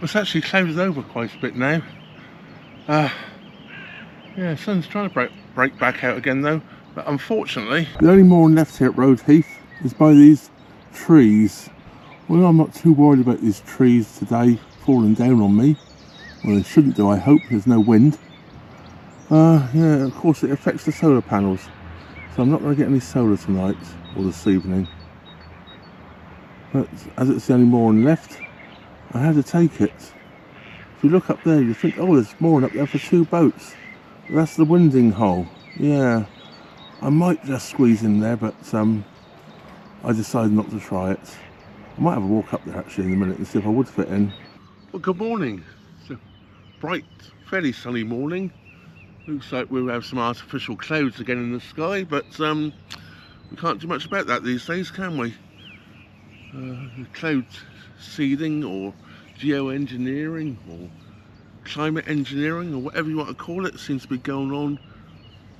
It's actually clouded over quite a bit now. Yeah, sun's trying to break back out again though, but unfortunately the only mooring left here at Rode Heath is by these trees. Well, I'm not too worried about these trees today falling down on me. Well, they shouldn't do, I hope. There's no wind. Yeah, of course it affects the solar panels, so I'm not going to get any solar tonight or this evening. But as it's the only mooring left, I had to take it. If you look up there, you think, oh, there's mooring up there for 2 boats. That's the winding hole. Yeah, I might just squeeze in there, but I decided not to try it. I might have a walk up there actually in a minute and see if I would fit in. Well, good morning. It's a bright, fairly sunny morning. Looks like we'll have some artificial clouds again in the sky, but we can't do much about that these days, can we? Cloud seeding or geoengineering or climate engineering or whatever you want to call it seems to be going on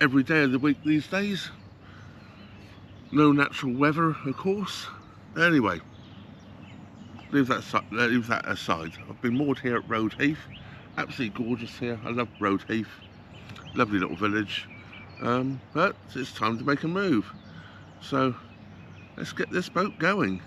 every day of the week these days. No natural weather, of course. Anyway, leave that aside. I've been moored here at Rode Heath. Absolutely gorgeous here. I love Rode Heath. Lovely little village. But it's time to make a move. So let's get this boat going.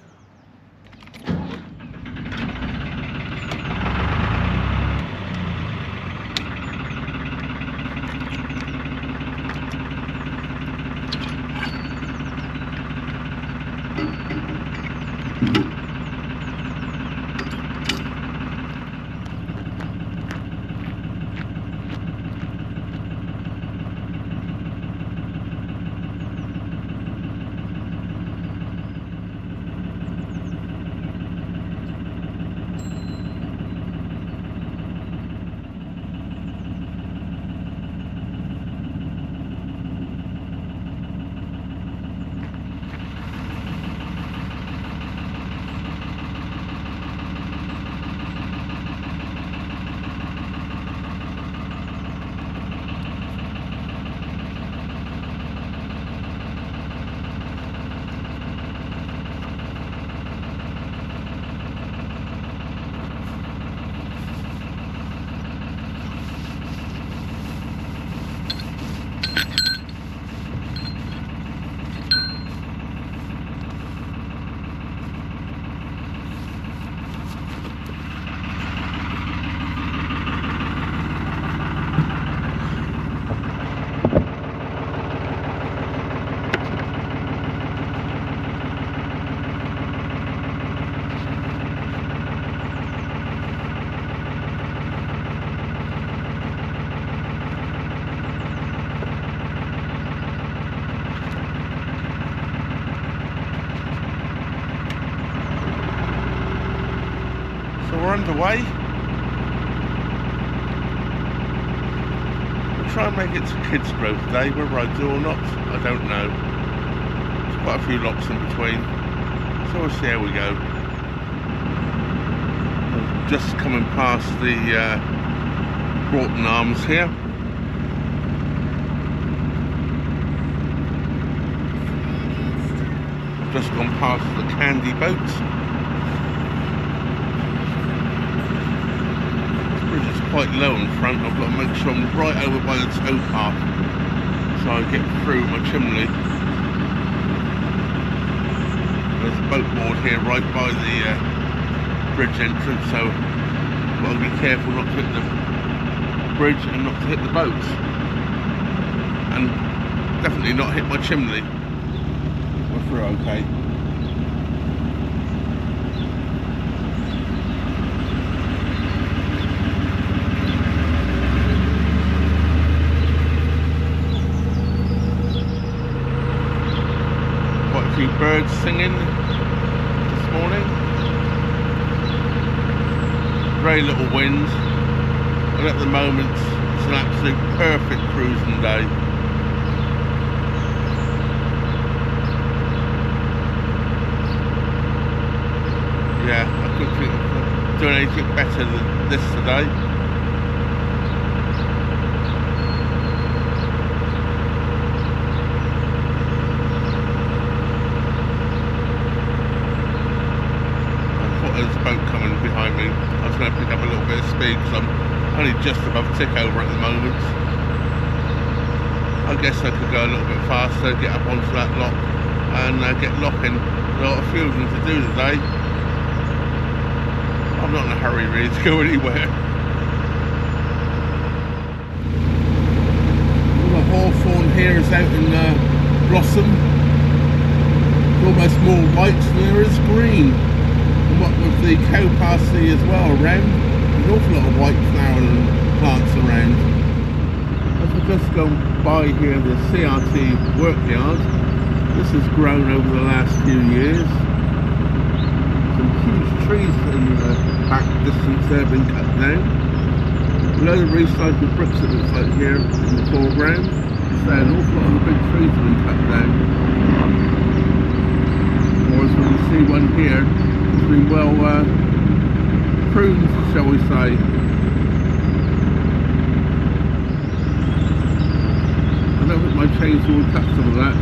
We're underway. We'll try and make it to Kidsgrove today. Whether I do or not, I don't know. There's quite a few locks in between, so we'll see how we go. We're just coming past the Broughton Arms here. I've just gone past the Candy boat. It's quite low in front. I've got to make sure I'm right over by the tow path so I get through my chimney. There's a boat moored here right by the bridge entrance, so I've got to be careful not to hit the bridge and not to hit the boat, and definitely not hit my chimney. We're through okay. Few birds singing this morning. Very little wind, and at the moment it's an absolute perfect cruising day. Yeah, I couldn't think of doing anything better than this today. There's a boat coming behind me. I was going to pick up a speed because I'm only just above tick over at the moment. I guess I could go a little bit faster, get up onto that lock and get locking. I've got a few of them to do today. I'm not in a hurry really to go anywhere. The hawthorn here is out in blossom. It's almost more white than there is green. And what with the cow parsley as well around, there's an awful lot of white flowering plants around. As we've just gone by here, the CRT workyard. This has grown over the last few years. Some huge trees in the back distance there have been cut down. A load of recycled bricks it looks like here in the foreground. So an awful lot of the big trees have been cut down. Or as we can see one here, it's been well pruned, shall we say. I don't think my chainsaw will cut some of that.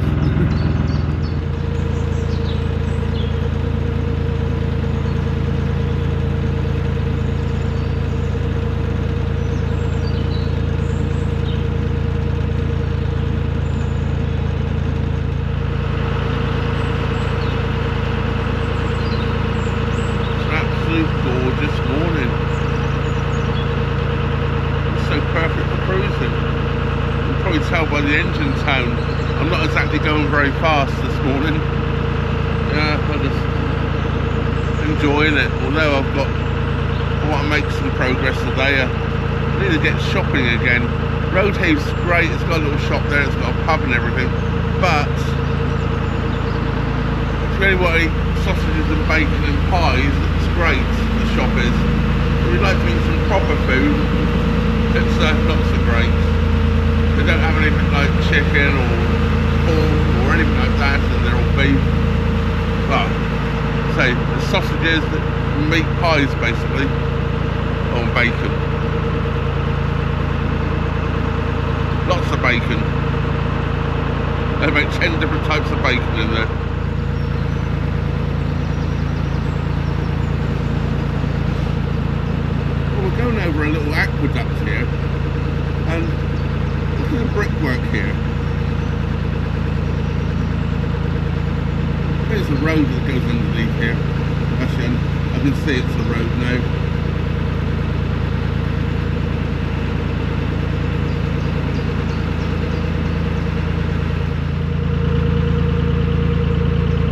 By the engine tone, I'm not exactly going very fast this morning. Yeah, I'm just enjoying it. Although I want to make some progress today. I need to get shopping again. Rode Heath's great. It's got a little shop there. It's got a pub and everything. But if you really want to eat sausages and bacon and pies, it's great. The shop is. If you'd like to eat some proper food, it's not so great. They don't have anything like chicken or pork or anything like that, and they're all beef. But, say, the sausages, meat pies basically, on bacon. Lots of bacon. They make 10 different types of bacon in there. Well, we're going over a little aqueduct here, and look at the brickwork here. There's a road that goes underneath here. Actually, I can see it's the road now.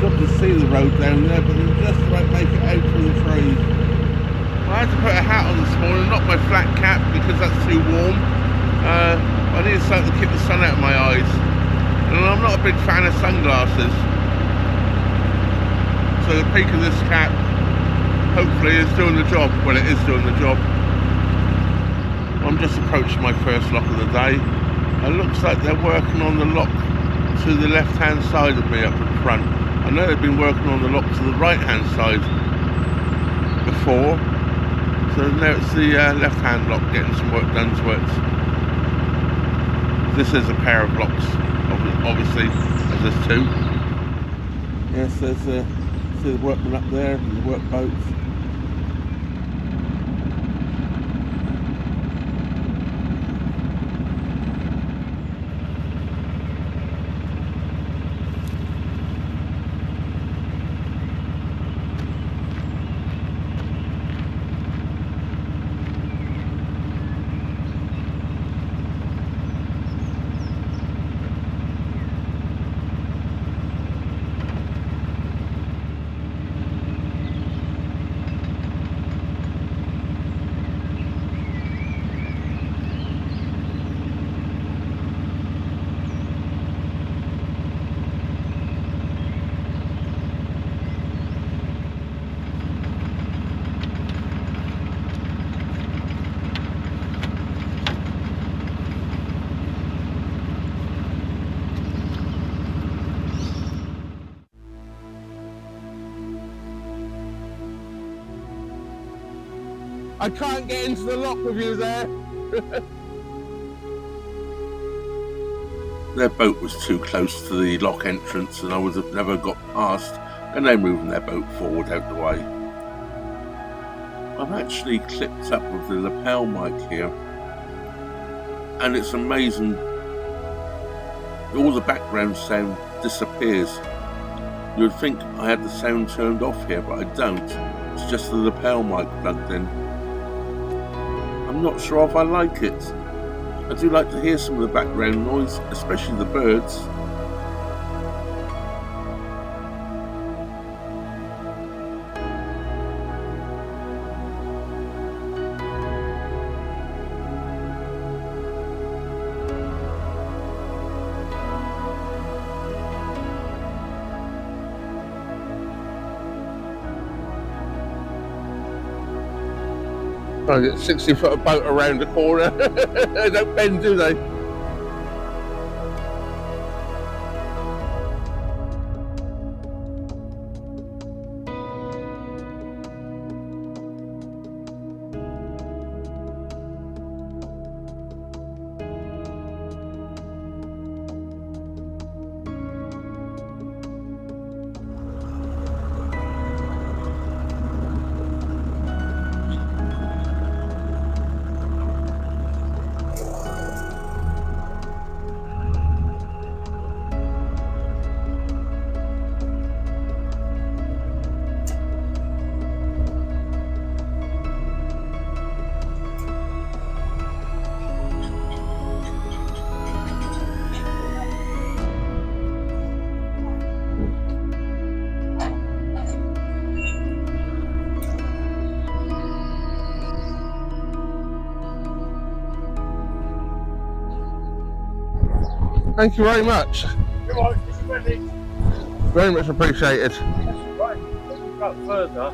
Got to see the road down there, but you just about make it out through the trees. I had to put a hat on this morning, not my flat cap because that's too warm. I need something to keep the sun out of my eyes, and I'm not a big fan of sunglasses, so the peak of this cap hopefully is doing the job. Well, it is doing the job. I'm just approaching my first lock of the day. It looks like they're working on the lock to the left hand side of me up in front. I know they've been working on the lock to the right hand side before, so now it's the left hand lock getting some work done to it. This is a pair of locks, obviously, as there's two. Yes, there's see the workmen up there and the workboats. I can't get into the lock with you there. Their boat was too close to the lock entrance and I would have never got past, and they're moving their boat forward out the way. I've actually clipped up with the lapel mic here, and it's amazing. All the background sound disappears. You would think I had the sound turned off here, but I don't. It's just the lapel mic plugged in. I'm not sure if I like it. I do like to hear some of the background noise, especially the birds. I get 60-foot of boat around the corner. They don't bend, do they? Thank you very much. Very much appreciated. Right, up further,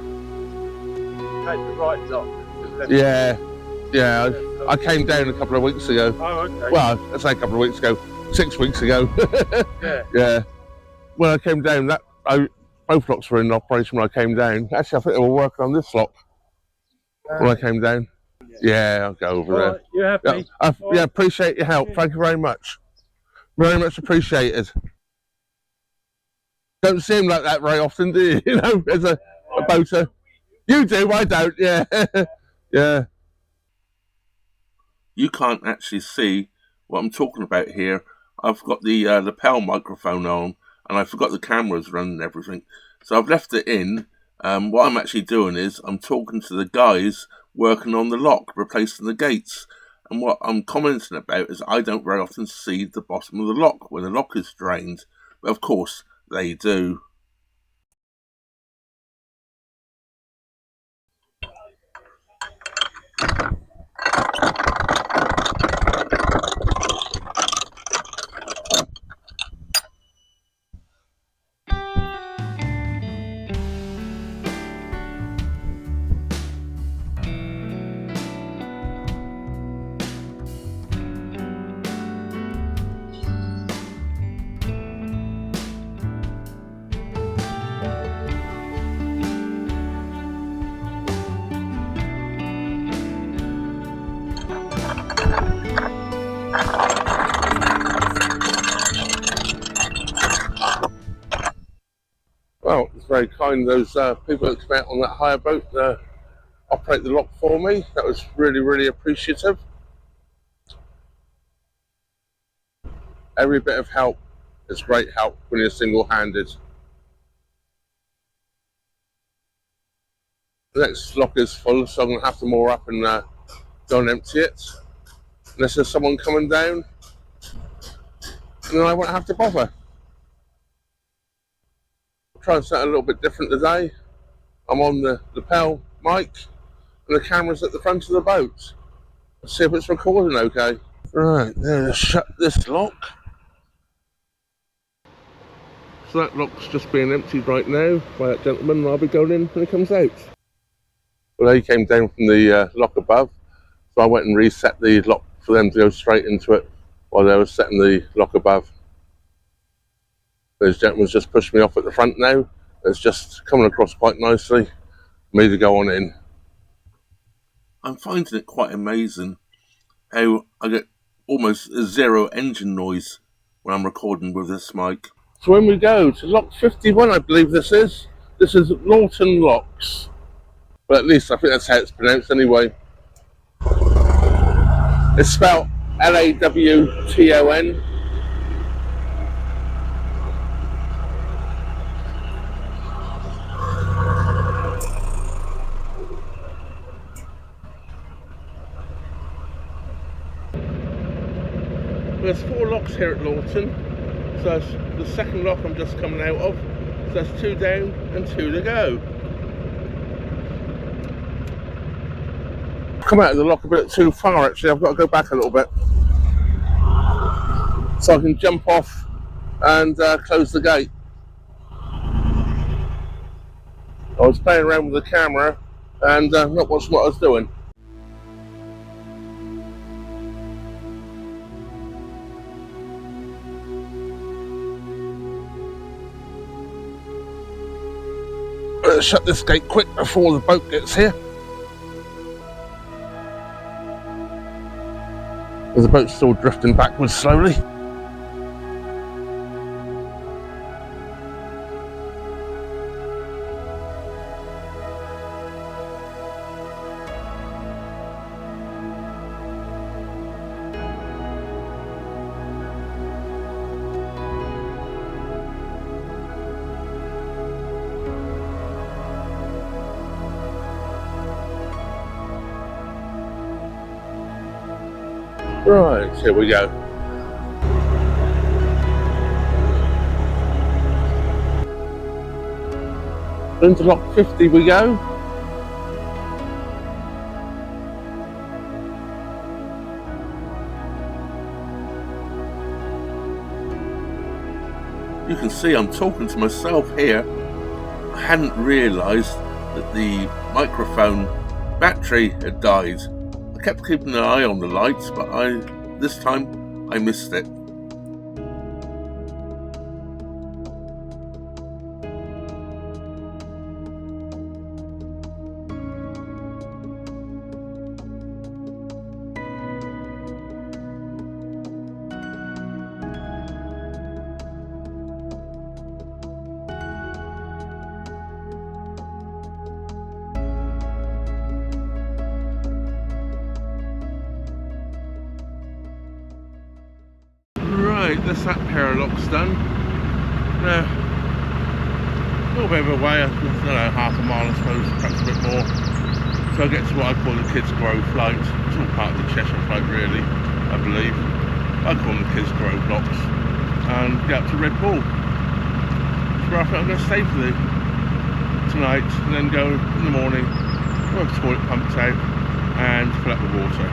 take the right lock. Yeah, I came down a couple of weeks ago. Oh, okay. Well, I say a couple of weeks ago, 6 weeks ago. Yeah. When I came down, both locks were in operation when I came down. Actually, I think they were working on this lock when I came down. Yeah, I'll go over there. Right, you happy? Yeah, appreciate your help. Thank you very much. Very much appreciated. Don't seem like that very often, do you? You know, as a boater. You do, I don't, yeah. Yeah. You can't actually see what I'm talking about here. I've got the lapel microphone on, and I forgot the cameras running and everything. So I've left it in. What I'm actually doing is I'm talking to the guys working on the lock, replacing the gates. And what I'm commenting about is I don't very often see the bottom of the lock when the lock is drained. But of course, they do. Well, it's very kind of those people that came out on that hire boat to operate the lock for me. That was really, really appreciative. Every bit of help is great help when you're single-handed. The next lock is full, so I'm going to have to moor up and go and empty it. Unless there's someone coming down, and then I won't have to bother. Trying something a little bit different today. I'm on the lapel mic and the camera's at the front of the boat. Let's see if it's recording okay. Right, there, shut this lock. So that lock's just being emptied right now by that gentleman, and I'll be going in when he comes out. Well, they came down from the lock above, so I went and reset the lock for them to go straight into it while they were setting the lock above. Those gentlemen's just pushed me off at the front now. It's just coming across quite nicely for me to go on in. I'm finding it quite amazing how I get almost zero engine noise when I'm recording with this mic. So when we go to lock 51, I believe this is Lawton Locks. but at least I think that's how it's pronounced anyway. It's spelled Lawton. There's 4 locks here at Lawton, so that's the second lock I'm just coming out of, so that's 2 down and 2 to go. I've come out of the lock a bit too far actually, I've got to go back a little bit so I can jump off and close the gate. I was playing around with the camera and not watching what I was doing. Let's shut this gate quick before the boat gets here. The boat's still drifting backwards slowly. Right, here we go. Into lock 50 we go. You can see I'm talking to myself here. I hadn't realised that the microphone battery had died. I kept keeping an eye on the lights, but this time I missed it. Right, that's that pair of locks done. Now, a little bit of a way, I don't know, half a mile I suppose, perhaps a bit more. So I get to what I call the Kidsgrove flight. It's all part of the Cheshire flight really, I believe. I call them the Kidsgrove locks. And get up to Red Bull. That's where I think I'm going to stay for tonight, and then go in the morning, have the toilet pumped out, and fill up the water.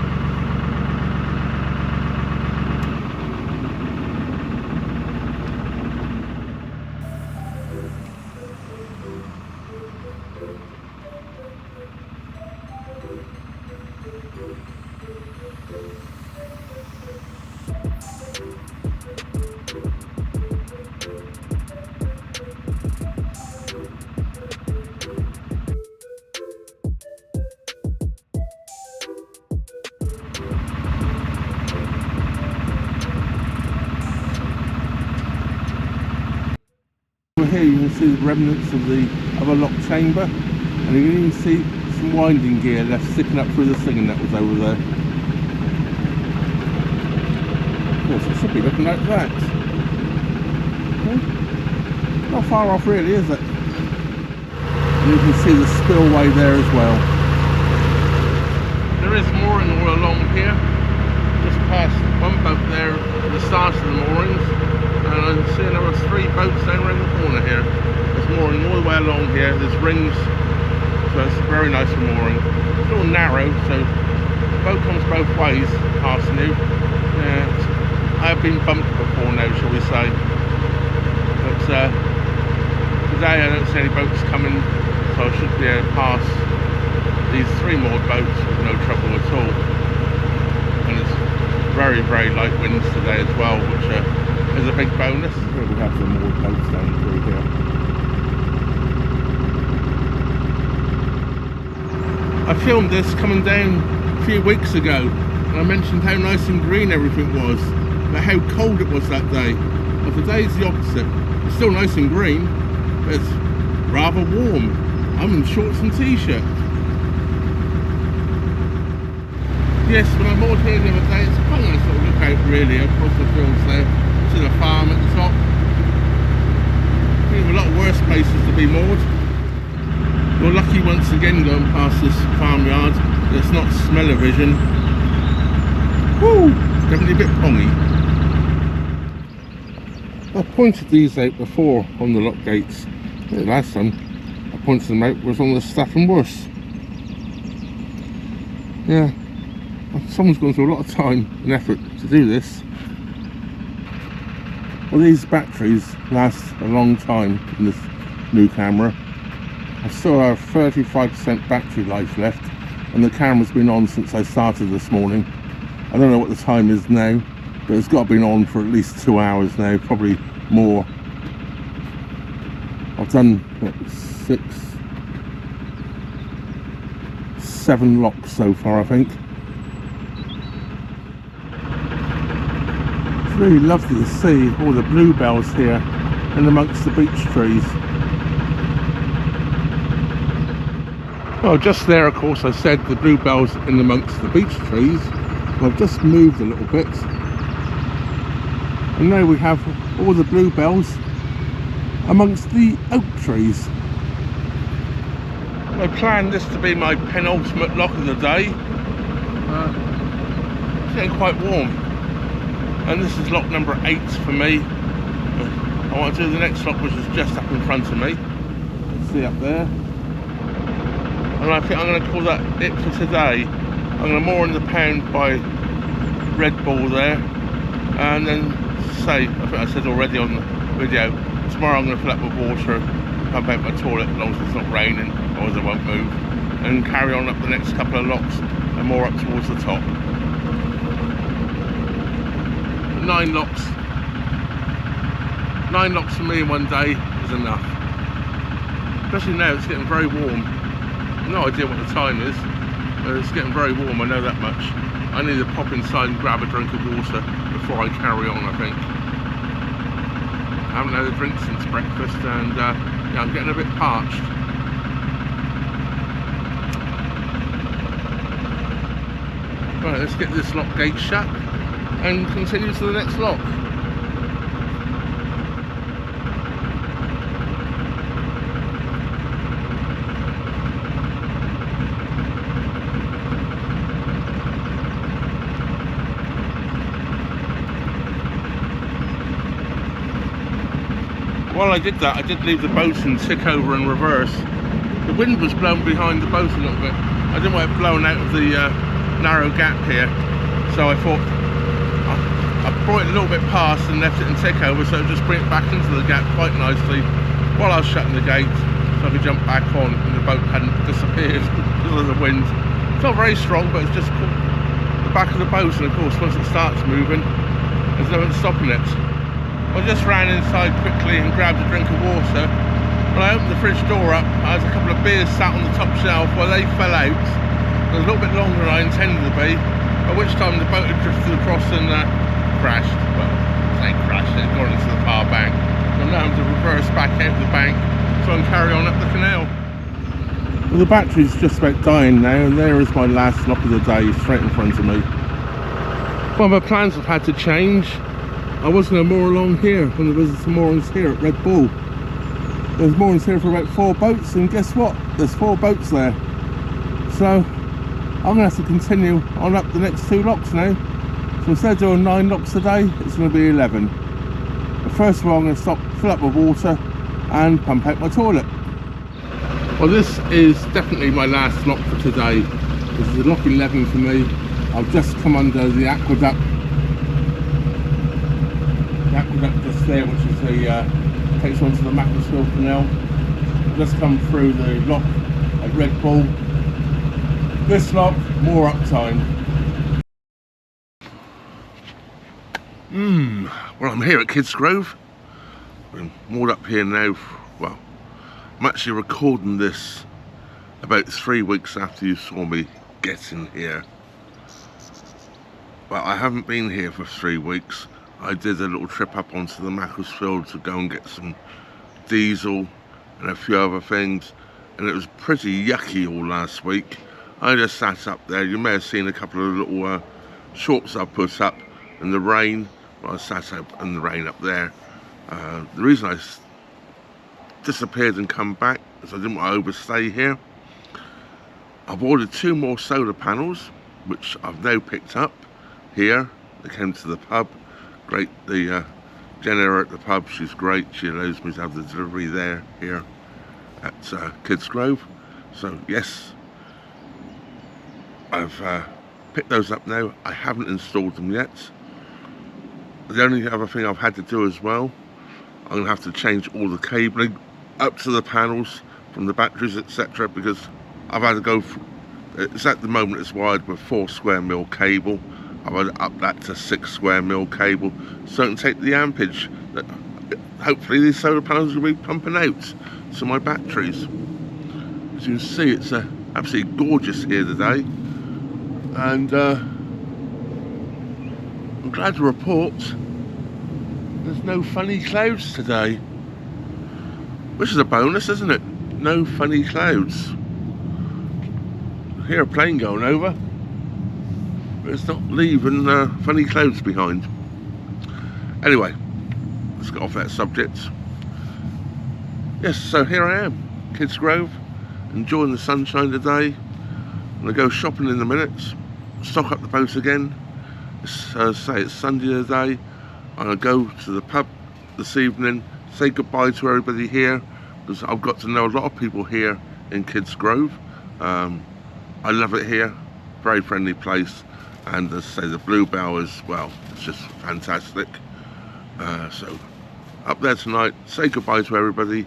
Here you can see the remnants of the other lock chamber, and you can even see some winding gear left sticking up through the thing that was over there. Yes, it should be looking like that. Okay. Not far off really, is it? And you can see the spillway there as well. There is mooring all along here, just past one boat there at the start of the moorings. And I can see another 3 boats down around the corner here. There's mooring all the way along here. There's rings, so it's very nice for mooring. It's all narrow, so the boat comes both ways passing you. I have been bumped before now, shall we say. But today I don't see any boats coming, so I should be able to pass these 3 moored boats with no trouble at all. And it's very, very light winds today as well, which is a big bonus. Here we have some more boats down through here. I filmed this coming down a few weeks ago, and I mentioned how nice and green everything was, but how cold it was that day. Well, today's the opposite. It's still nice and green, but it's rather warm. I'm in shorts and t-shirt. Yes, when I moored here the other day, it's quite a nice little lookout really across the fields there to the farm at the top. I think a lot worse places to be moored. We're lucky once again going past this farmyard. It's not smell-o-vision. Woo! Definitely a bit pongy. I pointed these out before on the lock gates. The last time I pointed them out was on the Staff and Worse. Yeah, someone's gone through a lot of time and effort to do this. Well, these batteries last a long time in this new camera. I still have 35% battery life left, and the camera's been on since I started this morning. I don't know what the time is now, but it's got to be on for at least 2 hours now, probably more. I've done what, 7 locks so far, I think. It's really lovely to see all the bluebells here and amongst the beech trees. Well, just there, of course, I said the bluebells in amongst the beech trees. Well, I've just moved a little bit, and now we have all the bluebells amongst the oak trees. I planned this to be my penultimate lock of the day. It's getting quite warm, and this is lock number 8 for me. I want to do the next lock, which is just up in front of me. See up there. And I think I'm going to call that it for today. I'm going to moor in the pound by Red Bull there, and then say, I think I said already on the video, tomorrow I'm going to fill up with water, pump out my toilet as long as it's not raining, otherwise I won't move, and carry on up the next couple of locks and more up towards the top. 9 locks. 9 locks for me in one day is enough. Especially now it's getting very warm. No idea what the time is, but it's getting very warm, I know that much. I need to pop inside and grab a drink of water before I carry on, I think. I haven't had a drink since breakfast, and yeah, I'm getting a bit parched. Right, let's get this lock gate shut and continue to the next lock. While I did that, I did leave the boat and tick over in reverse. The wind was blowing behind the boat a little bit. I didn't want it blowing out of the narrow gap here, so I thought I brought it a little bit past and left it in tick over, so it just bring it back into the gap quite nicely while I was shutting the gate, so I could jump back on and the boat hadn't disappeared because of the wind. It's not very strong, but it's just the back of the boat, and of course once it starts moving, there's no one stopping it. I just ran inside quickly and grabbed a drink of water. When I opened the fridge door up, I had a couple of beers sat on the top shelf. Well, they fell out. It was a little bit longer than I intended to be, at which time the boat had drifted across and crashed. Well, it ain't crashed, it had gone into the far bank. So I'm now having to reverse back out the bank so I can carry on up the canal. Well, the battery's just about dying now, and there is my last lock of the day straight in front of me. Well, my plans have had to change. I was going to moor along here when there was some moorings here at Red Bull. There's moorings here for about 4 boats, and guess what? There's 4 boats there. So I'm going to have to continue on up the next 2 locks now. So instead of doing 9 locks a day, it's going to be 11. But first of all, I'm going to stop, fill up with water and pump out my toilet. Well, this is definitely my last lock for today. This is lock 11 for me. I've just come under the aqueduct. The aqueduct just there, which is the takes on to the Macclesfield Canal. Just come through the lock at Red Bull. This lock, more uptime. Well, I'm here at Kidsgrove. I'm moored up here now. Well, I'm actually recording this about 3 weeks after you saw me get in here. But I haven't been here for 3 weeks. I did a little trip up onto the Macclesfield to go and get some diesel and a few other things, and it was pretty yucky all last week. I just sat up there. You may have seen a couple of little shorts I put up in the rain. Well, I sat up in the rain up there. The reason I disappeared and come back is I didn't want to overstay here. I've ordered 2 more solar panels, which I've now picked up here. They came to the pub. Great, the Jenna at the pub, she's great. She allows me to have the delivery here at Kidsgrove. So yes, I've picked those up now. I haven't installed them yet. The only other thing I've had to do as well, I'm going to have to change all the cabling up to the panels from the batteries, etc., because I've had to go it's at the moment it's wired with 4 square mil cable. I've had to up that to 6 square mil cable, so I can take the ampage that hopefully these solar panels will be pumping out to my batteries. As you can see, it's absolutely gorgeous here today, and I'm glad to report there's no funny clouds today, which is a bonus, isn't it? No funny clouds. I hear a plane going over, but it's not leaving funny clouds behind. Anyway, let's get off that subject. Yes, so here I am, Kidsgrove, enjoying the sunshine today. I'm going to go shopping in a minute, stock up the boat again. Say it's Sunday today. I'm going to go to the pub this evening, say goodbye to everybody here, because I've got to know a lot of people here in Kidsgrove. I love it here, very friendly place, and as I say, the Bluebell as well, it's just fantastic. So up there tonight, say goodbye to everybody,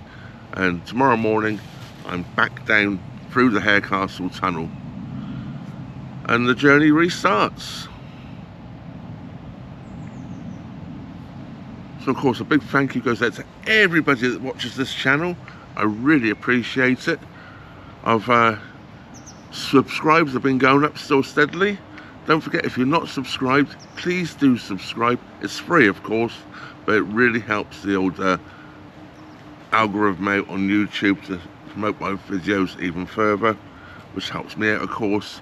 and tomorrow morning I'm back down through the Hare Castle tunnel and the journey restarts. So of course a big thank you goes out to everybody that watches this channel. I really appreciate it. Subscribers have been going up still steadily. Don't forget, if you're not subscribed, please do subscribe. It's free of course, but it really helps the old algorithm out on YouTube to promote my videos even further, which helps me out of course.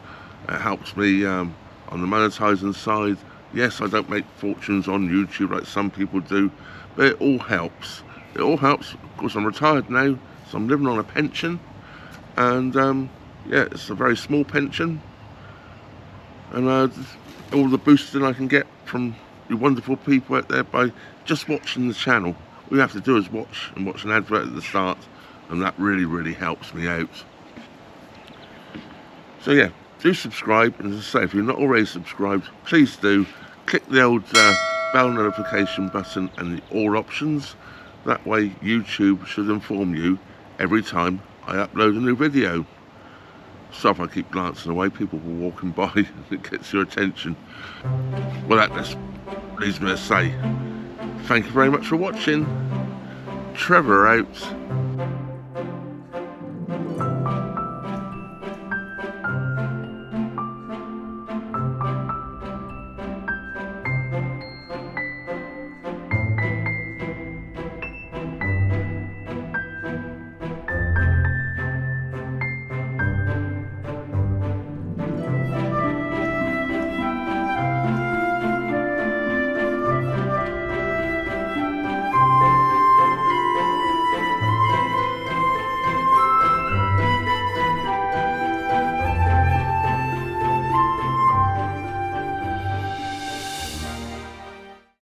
It helps me on the monetizing side. Yes, I don't make fortunes on YouTube like some people do, but it all helps. It all helps. Of course, I'm retired now, so I'm living on a pension, and yeah, it's a very small pension, and all the boosting I can get from you wonderful people out there by just watching the channel. All you have to do is watch an advert at the start, and that really helps me out. So yeah, do subscribe, and as I say, if you're not already subscribed, please do. Click the old bell notification button and the all options. That way YouTube should inform you every time I upload a new video. So if I keep glancing away, people will be walking by and it gets your attention. Well, that just leaves me to say thank you very much for watching. Trevor out.